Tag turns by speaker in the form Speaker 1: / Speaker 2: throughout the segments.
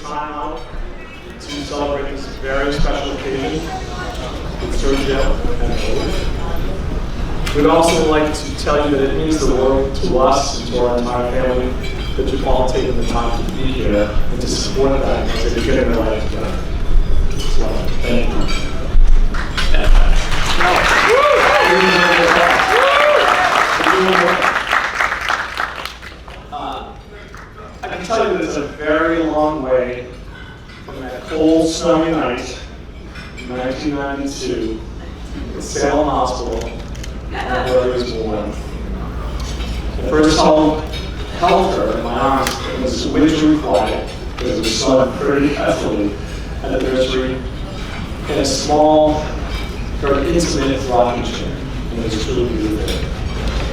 Speaker 1: time out to celebrate this very special occasion with Sergio and Ellie. We'd also like to tell you that it means the world to us and to our entire family that you've all taken the time to be here and to support them as they begin their life together. So, thank you. I can tell you that it's a very long way from that cold, snowy night in 1992 at Salem Hospital where he was born. I first held her in my arms. It was wintry quiet because it was snowing pretty heavily at the nursery in a small, very intimate rocking chair. And it was truly beautiful.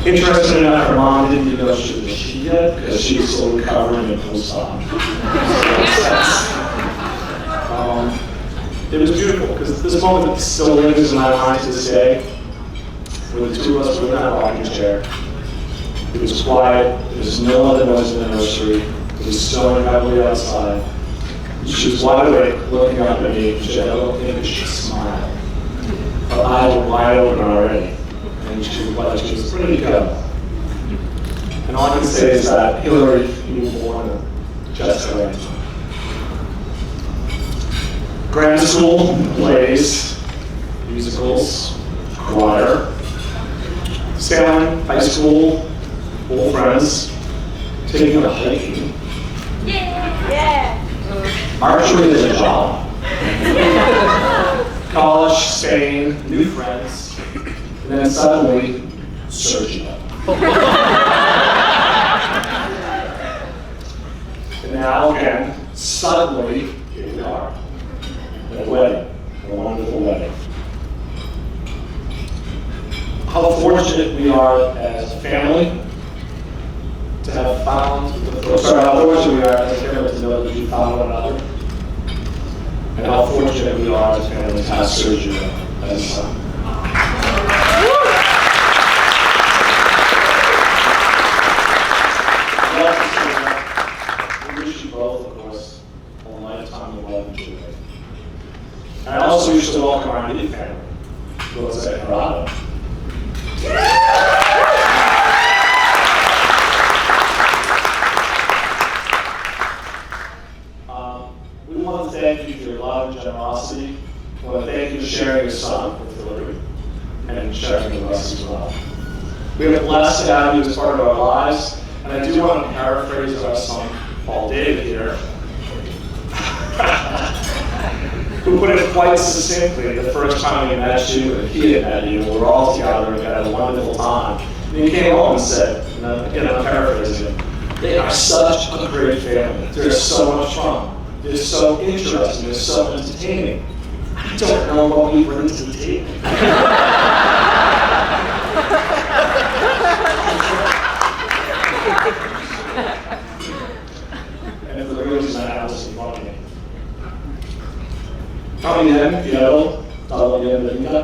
Speaker 1: Interesting enough, her mom didn't even know she was a she yet because she was still recovering in post-op. It was beautiful because this moment still lives in my mind to this day. When the two of us were in that rocking chair, it was quiet. There was no other noise in the nursery. It was snowing heavily outside. She was wide awake, looking up at me. She had a little impish smile. Her eyes were wide open already. And she was pretty good. And all I can say is that Hillary, you were born just the right time. Grand school, plays, musicals, choir, sailing, high school, old friends, taking a hiking.
Speaker 2: Yeah.
Speaker 1: Archery as a job. College, Spain, new friends. And then suddenly, Sergio. And now again, suddenly, here we are. At a wedding, a wonderful wedding. How fortunate we are as a family to have found, how fortunate we are as a family to know that we found one another. And how fortunate we are as a family to have Sergio as a son. We wish you both, of course, a lifetime of love and joy. And I also wish to welcome our new family, Rosa and Gerardo. We want to thank you for your love and generosity. We want to thank you for sharing your son with Hillary and sharing with us as well. We are blessed to have you as part of our lives. And I do want to paraphrase our son, Paul David here, who put it quite succinctly the first time we met you and he had met you, and we were all together and had a wonderful time. And he came home and said, and again I'm paraphrasing, they are such a great family. They're so much fun. They're so interesting. They're so entertaining. I don't know what we bring to the table. And for the reason I have this in front of me. También quiero dar la bienvenida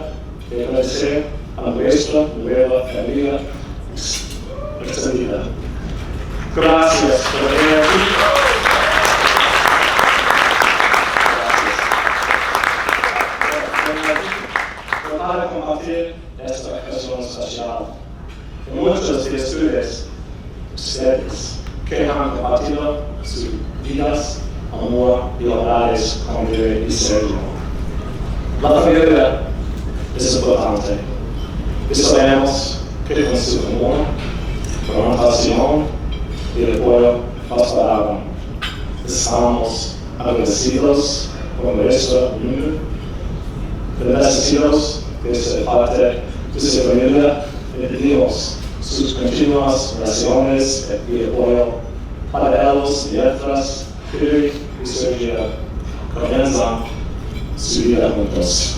Speaker 1: y agradecer a nuestra nueva familia extendida. Gracias por venir aquí. Para compartir esta ocasión especial. Y muchos de ustedes que han compartido sus vidas, amor y hogares con Hillary y Sergio. La familia es importante. Y sabemos que con su amor, compasión y el apoyo pasarán. Estamos agradecidos por nuestra unión. Bendecidos de ser parte de su familia y pedimos sus continuas oraciones y apoyo para ellos y otras. Hillary y Sergio comienzan su vida juntos.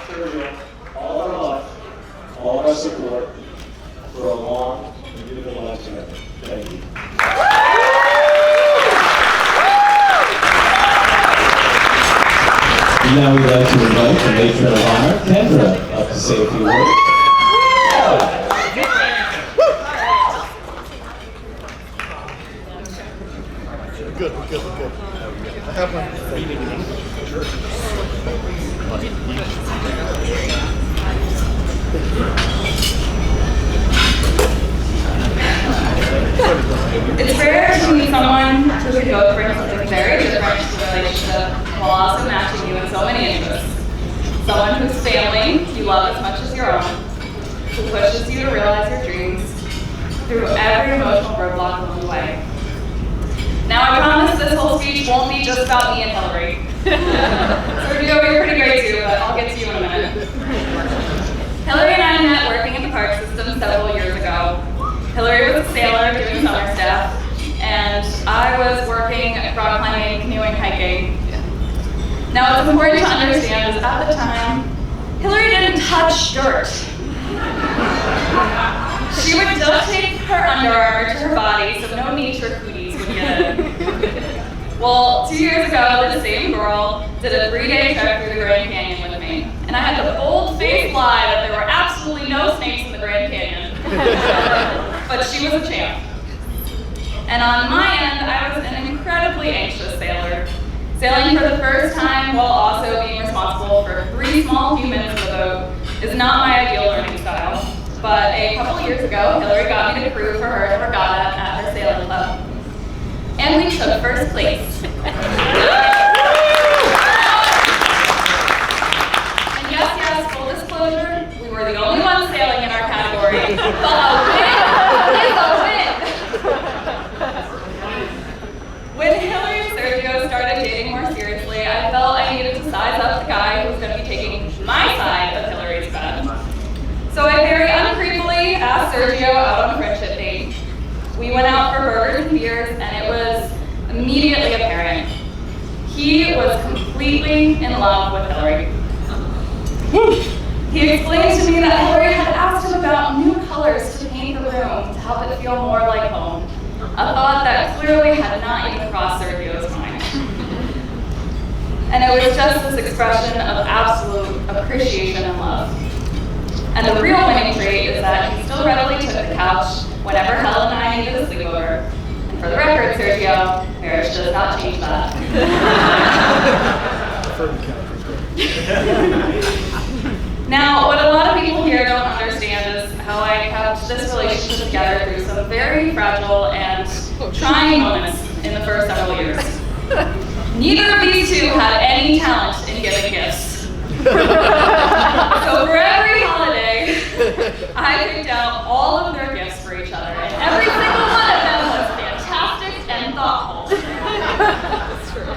Speaker 1: Sergio, all our love, all our support for a long and beautiful life together. Thank you.
Speaker 3: Now we'd like to invite the matron of honor, Kendra, up to say a few words.
Speaker 4: Good. I have one meeting in
Speaker 2: It's rare to meet someone who can go from something very different to a relationship while also matching you in so many interests. Someone whose family you love as much as your own, who pushes you to realize your dreams through every emotional roadblock along the way. Now I promise this whole speech won't be just about me and Hillary. Sergio, you're pretty great too, but I'll get to you in a minute. Hillary and I met working in the park system several years ago. Hillary was a sailor doing summer staff, and I was working rock climbing, canoeing, hiking. Now what's important to understand is at the time, Hillary didn't touch dirt. She would duct tape her Under Armour to her body so no nature cooties would get it. Well, 2 years ago, this same girl did a 3-day trek through the Grand Canyon with me. And I had the bold-faced lie that there were absolutely no snakes in the Grand Canyon. But she was a champ. And on my end, I was an incredibly anxious sailor. Sailing for the first time while also being responsible for 3 small humans in the boat is not my ideal learning style. But a couple years ago, Hillary got me to crew for her regatta at her sailing club. And we took first place. And yes, full disclosure, we were the only ones sailing in our category, but a win is a win. When Hillary and Sergio started dating more seriously, I felt I needed to size up the guy who was going to be taking my side of Hillary's bet. So I very uncreepily asked Sergio out on a friendship date. We went out for burgers and beers, and it was immediately apparent. He was completely in love with Hillary. He explained to me that Hillary had asked him about new colors to paint the room to help it feel more like home. A thought that clearly had not even crossed Sergio's mind. And it was just this expression of absolute appreciation and love. And the real winning trait is that he still readily took the couch whenever Helen and I needed a sleepover. And for the record, Sergio, marriage does not change that. Now, what a lot of people here don't understand is how I kept this relationship together through some very fragile and trying moments in the first several years. Neither of these two had any talent in giving gifts. So for every holiday, I picked out all of their gifts for each other, and every single one of them was fantastic and thoughtful.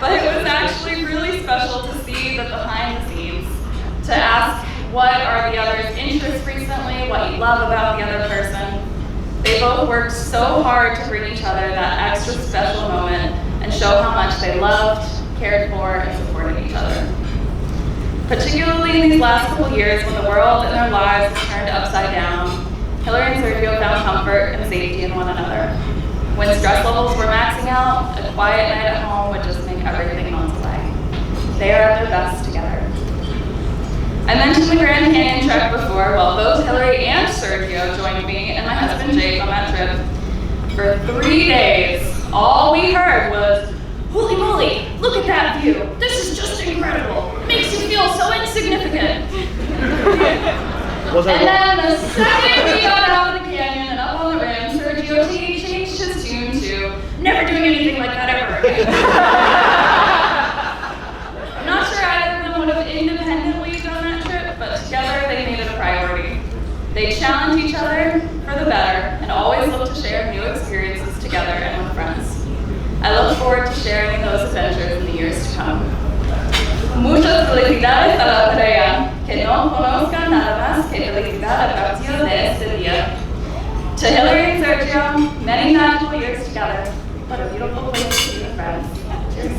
Speaker 2: But it was actually really special to see the behind the scenes, to ask what are the other's interests recently, what you love about the other person. They both worked so hard to bring each other that extra special moment and show how much they loved, cared for, and supported each other. Particularly in these last couple years when the world and their lives have turned upside down, Hillary and Sergio found comfort and safety in one another. When stress levels were maxing out, a quiet night at home would just make everything months away. They are at their best together. I mentioned the Grand Canyon trek before. Well, both Hillary and Sergio joined me and my husband Jake on that trip. For 3 days, all we heard was, "Holy moly, look at that view. This is just incredible. It makes you feel so insignificant." And then the second we got out of the canyon and up on the rim, Sergio changed his tune to, "Never doing anything like that ever again." I'm not sure either of them would have independently done that trip, but together they made it a priority. They challenged each other for the better and always looked to share new experiences together and with friends. I look forward to sharing those adventures in the years to come. Muchas felicidades a la pareja, que no conozcan nada más que felicidad a partir de este día. To Hillary and Sergio, many magical years together. What a beautiful place to be with friends. Cheers.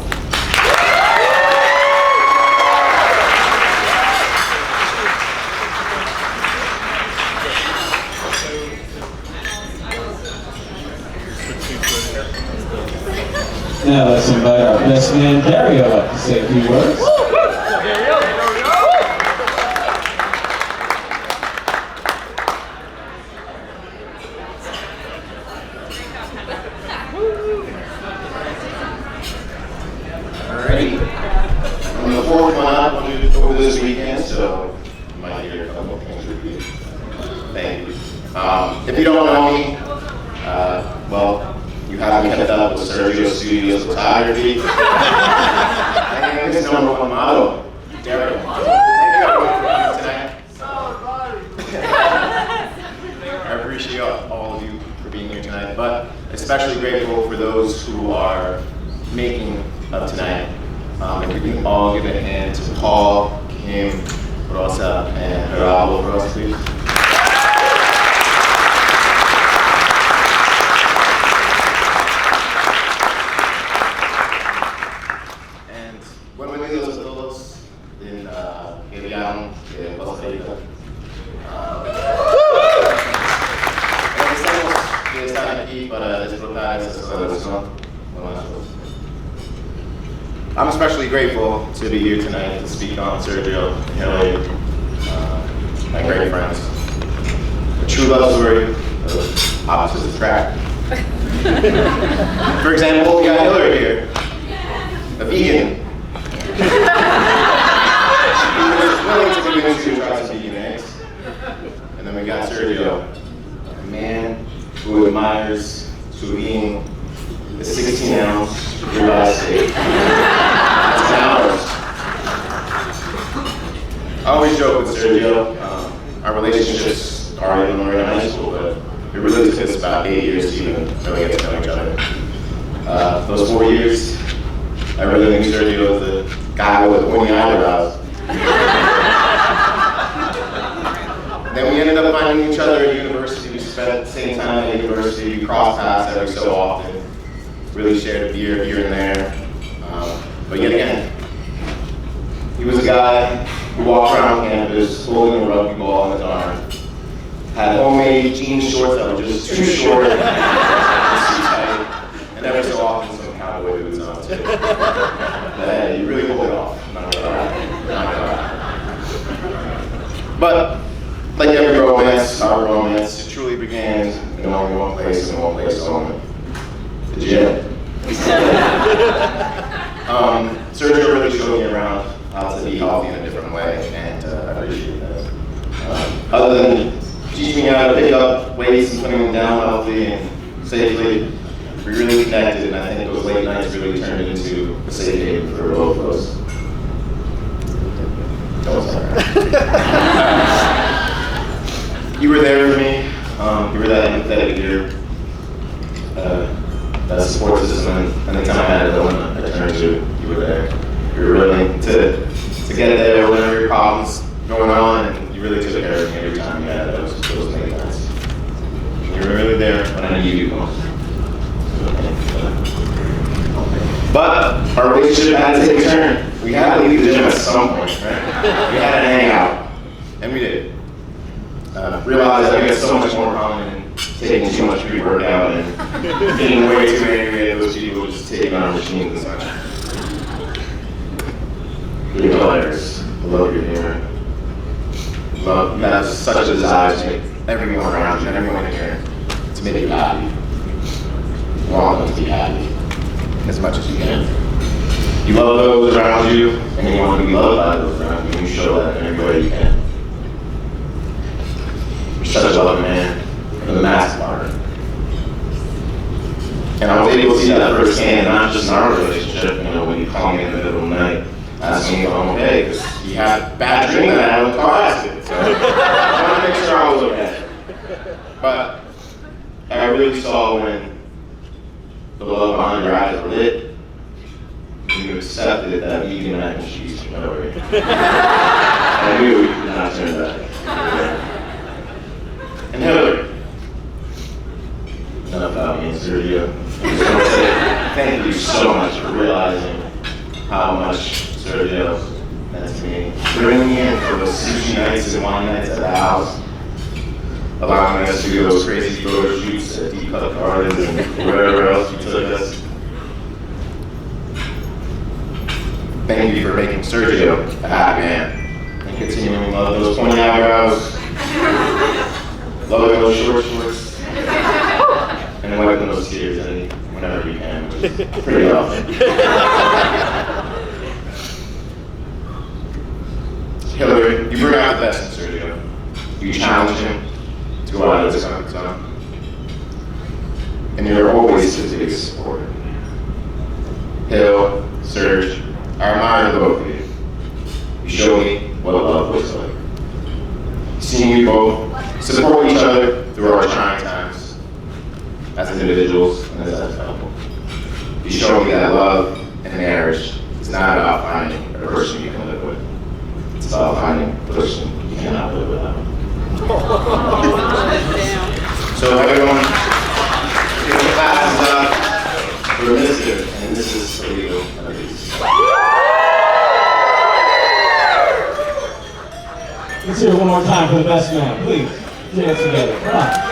Speaker 3: Now let's invite our best man Dario up to say a few words.
Speaker 5: If you don't know me, well, you haven't kept up with Sergio Studio's photography. And his #1 model, Derek. Thank you everyone for being here tonight. I appreciate all of you for being here tonight, but especially grateful for those who are making up tonight. If we can all give a hand to Paul, Kim, Rosa, and Geraldo for us, please. And bienvenidos a todos en Iriano, Costa Rica. Agradecemos que están aquí para disfrutar esta celebración con nosotros. I'm especially grateful to be here tonight to speak on Sergio and Hillary, my great friends. A true love story of opposites attract. For example, we got Hillary here, a vegan. She was willing to convince you to try some vegan eggs. And then we got Sergio, a man who admires to eating the 16-ounce ribeye steak. That's ours. I always joke with Sergio. Our relationships started when we were in high school, but it really took us about 8 years to even really get to know each other. Those 4 years, I really knew Sergio as the guy with pointy eyebrows. Then we ended up finding each other at university. We spent the same time at university. We crossed paths every so often. Really shared a beer here and there. But yet again, he was a guy who walked around campus holding a rugby ball in his arm, had homemade jean shorts that were just too short and too tight, and every so often some cowboy boots on too. But hey, you really pulled it off. Not gonna lie. Not gonna lie. But like every romance, our romance, it truly began in only one place and one place only. The gym. Sergio really showed me around how to be healthy in a different way, and I appreciate that. Other than teaching me how to pick up weights and putting them down healthy and safely, we really connected, and I think those late nights really turned into a safe haven for both of us. You were there for me. You were that empathetic ear. That support system, and the time I had no one I turned to, you were there. You were willing to get there whenever your problems going on, and you really took care of me every time you had those late nights. You were really there when I needed you most. But our relationship had to take a turn. We had to leave the gym at some point, right? We had to hang out, and we did. Realized that we had so much more common in taking too much pre-workout and being way too angry at those people just taking our machines and such. You're hilarious. I love your humor. You have such a desire to make everyone around you and everyone in here to make you happy. You want them to be happy as much as you can. You love those around you, and you want to be loved by those around you, and you show that in every way you can. Such a loving man, and a massive artist. And I was able to see that firsthand, not just in our relationship, when you call me in the middle of the night, asking me if I'm okay, because he had a bad dream that I had in the car accident. So I wanted to make sure I was okay. But I really saw when the love behind your eyes were lit, and you accepted that vegan mac and cheese from nowhere. I knew you could not turn back. And Hillary, enough about me and Sergio. Thank you so much for realizing how much Sergio meant to me. Bringing me in for those sushi nights and wine nights at the house. Allowing us to do those crazy photo shoots at Deep Cut Gardens and wherever else you took us. Thank you for making Sergio a happy man. And continuing to love those pointy eyebrows. Loving those short shorts, and wiping those tears whenever you can, which is pretty often. Hillary, you bring out the best in Sergio. You challenge him to go out of this comfort zone. And you're always his biggest supporter. Hill, Serge, I admire the both of you. You show me what love looks like. Seeing you both support each other through our trying times, as individuals and as a couple. You show me that love and marriage is not about finding a person you can live with. It's about finding a person you cannot live without. So everyone, give the classes up for Mr. and Mrs. Sergio.
Speaker 3: Let's hear it one more time for the best man, please. Dance together. Come on.